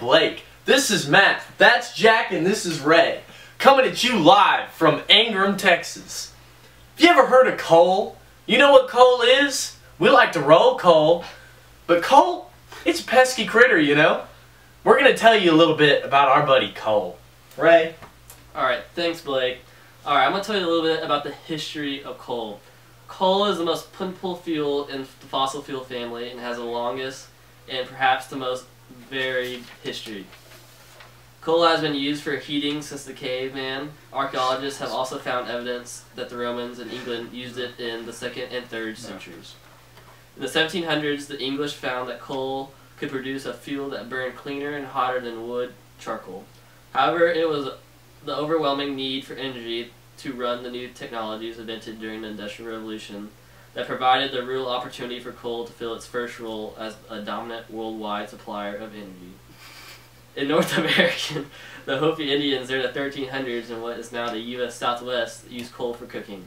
Blake. This is Matt. That's Jack, and this is Ray. Coming at you live from Ingram, Texas. Have you ever heard of coal? You know what coal is? We like to roll coal. But coal, it's a pesky critter, you know? We're going to tell you a little bit about our buddy Cole. Ray? Alright, thanks Blake. Alright, I'm going to tell you a little bit about the history of coal. Coal is the most plentiful fuel in the fossil fuel family and has the longest and perhaps the most varied history. Coal has been used for heating since the caveman. Archaeologists have also found evidence that the Romans and England used it in the 2nd and 3rd centuries. In the 1700s, the English found that coal could produce a fuel that burned cleaner and hotter than wood charcoal. However, it was the overwhelming need for energy to run the new technologies invented during the Industrial Revolution that provided the real opportunity for coal to fill its first role as a dominant worldwide supplier of energy. In North America, the Hopi Indians during the 1300s in what is now the U.S. Southwest used coal for cooking,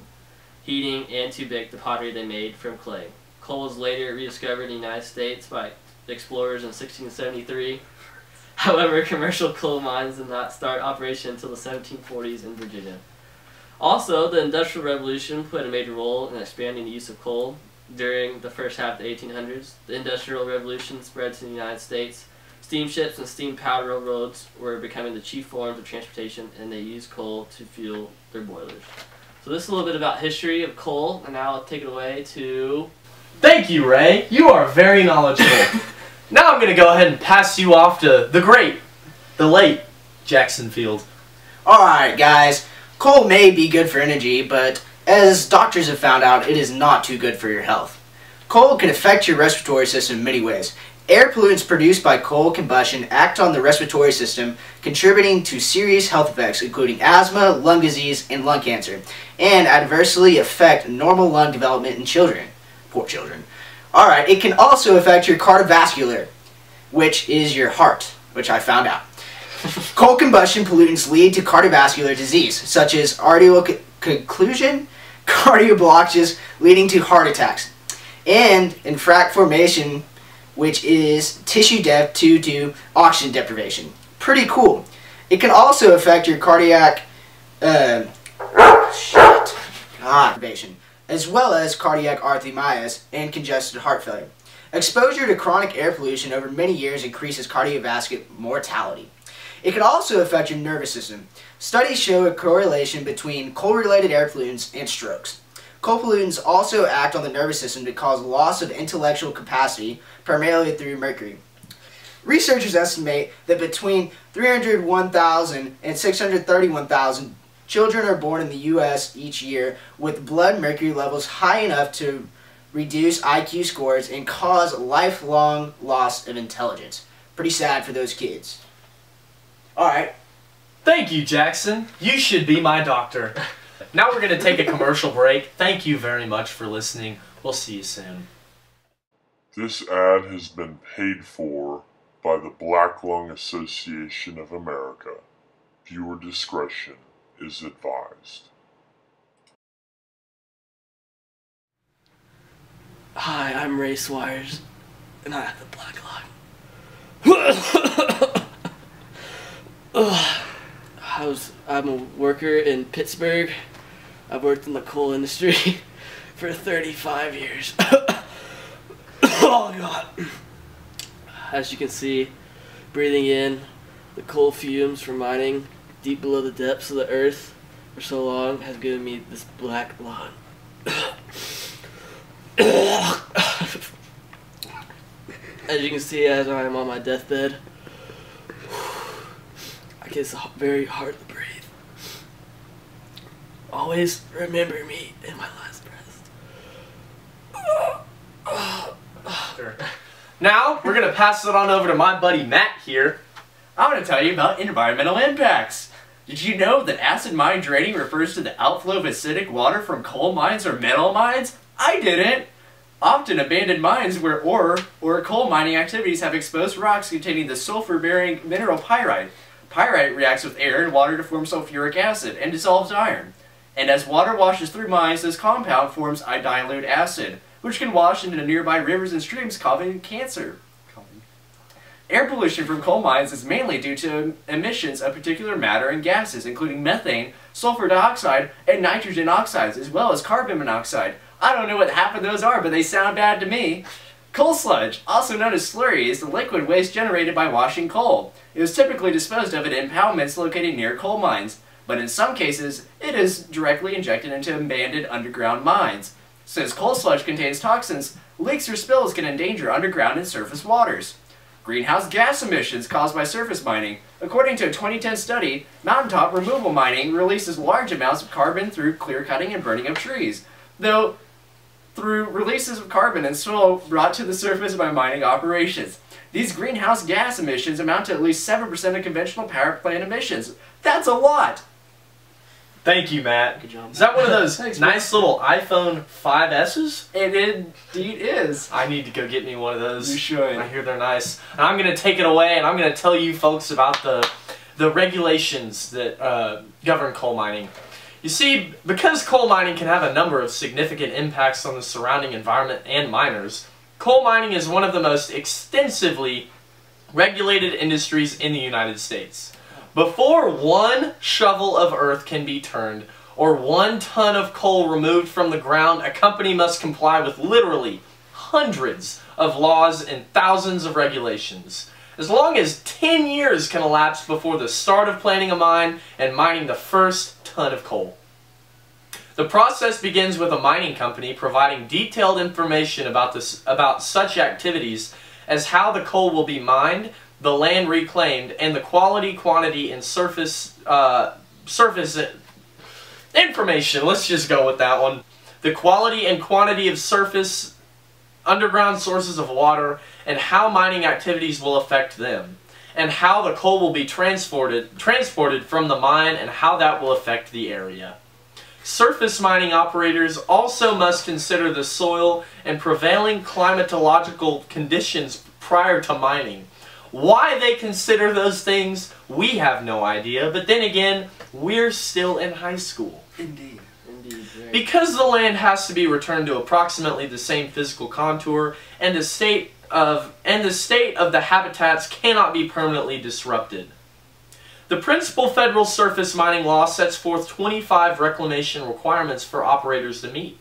heating, and to bake the pottery they made from clay. Coal was later rediscovered in the United States by explorers in 1673. However, commercial coal mines did not start operation until the 1740s in Virginia. Also, the Industrial Revolution played a major role in expanding the use of coal. During the first half of the 1800s, the Industrial Revolution spread to the United States. Steamships and steam-powered railroads were becoming the chief forms of transportation, and they used coal to fuel their boilers. So this is a little bit about history of coal, and now I'll take it away to... Thank you, Ray. You are very knowledgeable. Now I'm going to go ahead and pass you off to the late Jackson Field. Alright guys, coal may be good for energy, but as doctors have found out, it is not too good for your health. Coal can affect your respiratory system in many ways. Air pollutants produced by coal combustion act on the respiratory system, contributing to serious health effects including asthma, lung disease, and lung cancer, and adversely affect normal lung development in children. Poor children. Alright, it can also affect your cardiovascular, which is your heart, which I found out. Coal combustion pollutants lead to cardiovascular disease, such as arterial occlusion, cardio blockages leading to heart attacks, and frac formation, which is tissue death due to oxygen deprivation. Pretty cool. It can also affect your cardiac deprivation, as well as cardiac arrhythmias and congested heart failure. Exposure to chronic air pollution over many years increases cardiovascular mortality. It can also affect your nervous system. Studies show a correlation between coal-related air pollutants and strokes. Coal pollutants also act on the nervous system to cause loss of intellectual capacity, primarily through mercury. Researchers estimate that between 301,000 and 631,000 children are born in the U.S. each year with blood mercury levels high enough to reduce IQ scores and cause lifelong loss of intelligence. Pretty sad for those kids. Alright. Thank you, Jackson. You should be my doctor. Now we're going to take a commercial break. Thank you very much for listening. We'll see you soon. This ad has been paid for by the Black Lung Association of America. Viewer discretion is advised. Hi, I'm Ray Swires, and I have the black lung. I'm a worker in Pittsburgh. I've worked in the coal industry for 35 years. Oh God. As you can see, breathing in the coal fumes from mining deep below the depths of the earth for so long has given me this black lung. As you can see, as I am on my deathbed, it's very hard to breathe. Always remember me in my last breath. Now, we're going to pass it on over to my buddy Matt here. I'm going to tell you about environmental impacts. Did you know that acid mine draining refers to the outflow of acidic water from coal mines or metal mines? I didn't. Often abandoned mines where ore or coal mining activities have exposed rocks containing the sulfur-bearing mineral pyrite. Pyrite reacts with air and water to form sulfuric acid and dissolves iron. And as water washes through mines, this compound forms a dilute acid, which can wash into nearby rivers and streams, causing cancer. Air pollution from coal mines is mainly due to emissions of particular matter and gases, including methane, sulfur dioxide, and nitrogen oxides, as well as carbon monoxide. I don't know what half of those are, but they sound bad to me. Coal sludge, also known as slurry, is the liquid waste generated by washing coal. It is typically disposed of at impoundments located near coal mines, but in some cases, it is directly injected into abandoned underground mines. Since coal sludge contains toxins, leaks or spills can endanger underground and surface waters. Greenhouse gas emissions caused by surface mining. According to a 2010 study, mountaintop removal mining releases large amounts of carbon through clear cutting and burning of trees, though through releases of carbon and soil brought to the surface by mining operations. These greenhouse gas emissions amount to at least 7% of conventional power plant emissions. That's a lot! Thank you, Matt. Good job. Is that one of those Thanks, nice little iPhone 5S's? It indeed is. I need to go get me one of those. You should. I hear they're nice. And I'm going to take it away and I'm going to tell you folks about the regulations that govern coal mining. You see, because coal mining can have a number of significant impacts on the surrounding environment and miners, coal mining is one of the most extensively regulated industries in the United States. Before one shovel of earth can be turned, or 1 ton of coal removed from the ground, a company must comply with literally hundreds of laws and thousands of regulations. As long as 10 years can elapse before the start of planning a mine and mining the first ton of coal. The process begins with a mining company providing detailed information about such activities as how the coal will be mined, the land reclaimed, and the quality, quantity, and surface information. Let's just go with that one. The quality and quantity of surface, underground sources of water, and how mining activities will affect them, and how the coal will be transported from the mine and how that will affect the area. Surface mining operators also must consider the soil and prevailing climatological conditions prior to mining. Why they consider those things, we have no idea, but then again, we're still in high school. Indeed. Indeed, right. Because the land has to be returned to approximately the same physical contour, and the state of the habitats cannot be permanently disrupted. The principal federal surface mining law sets forth 25 reclamation requirements for operators to meet.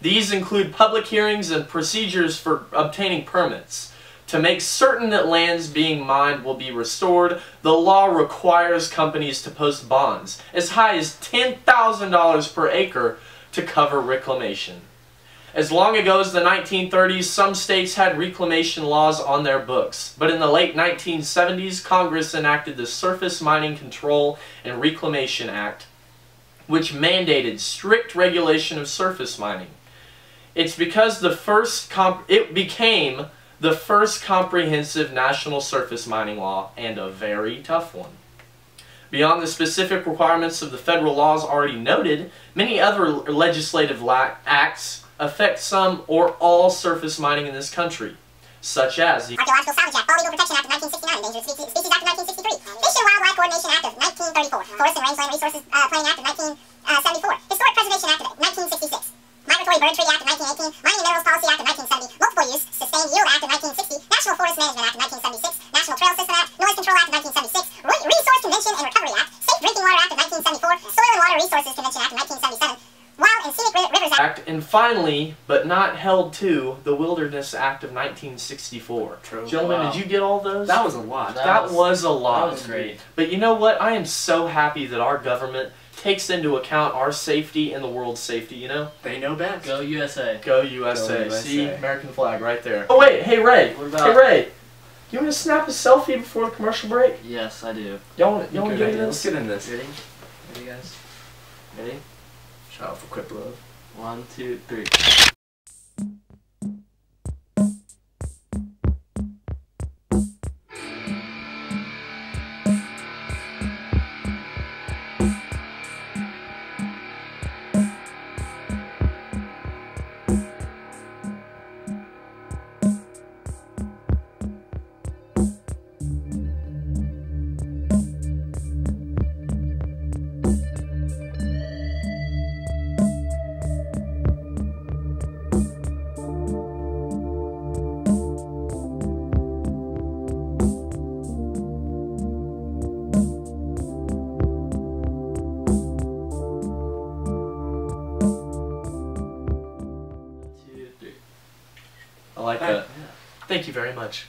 These include public hearings and procedures for obtaining permits. To make certain that lands being mined will be restored, the law requires companies to post bonds as high as $10,000 per acre to cover reclamation. As long ago as the 1930s, some states had reclamation laws on their books, but in the late 1970s, Congress enacted the Surface Mining Control and Reclamation Act, which mandated strict regulation of surface mining. It's because it became the first comprehensive national surface mining law, and a very tough one. Beyond the specific requirements of the federal laws already noted, many other legislative acts affect some or all surface mining in this country, such as the Archaeological Salvage Act, Bald Eagle Protection Act of 1969, Endangered Species Act of 1963, Fish and Wildlife Coordination Act of 1934, Forest and Rangeland Resources Planning Act of 1974, Historic Preservation Act of 1966, Migratory Bird Treaty Act of 1918, Mining and Minerals Policy Act of 1970, Multiple Use Sustained Yield Act of 1960, National Forest Management Act of 1976, National Trail System Act, Noise Control Act of 1976, Resource Convention and Recovery Act, Safe Drinking Water Act of 1974, Soil and Water Resources Convention Act of 1977, Wild and Scenic Rivers Act, and finally, but not held to, the Wilderness Act of 1964. True. Gentlemen, Wow. Did you get all those? That was a lot. That was a lot. That was great. But you know what? I am so happy that our government takes into account our safety and the world's safety, you know? They know best. Go USA. Go USA. Go USA. See? American flag right there. Oh wait, hey Ray. What about- Hey Ray. You want to snap a selfie before the commercial break? Yes, I do. Y'all want to Good get idea. in Let's this? get in this. Ready? Ready, guys? Ready? Shout out for quick love. 1, 2, 3. cut. Thank you very much.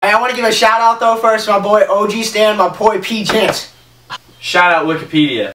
Hey, I want to give a shout out though first to my boy OG Stan, my boy P Chance. Shout out Wikipedia.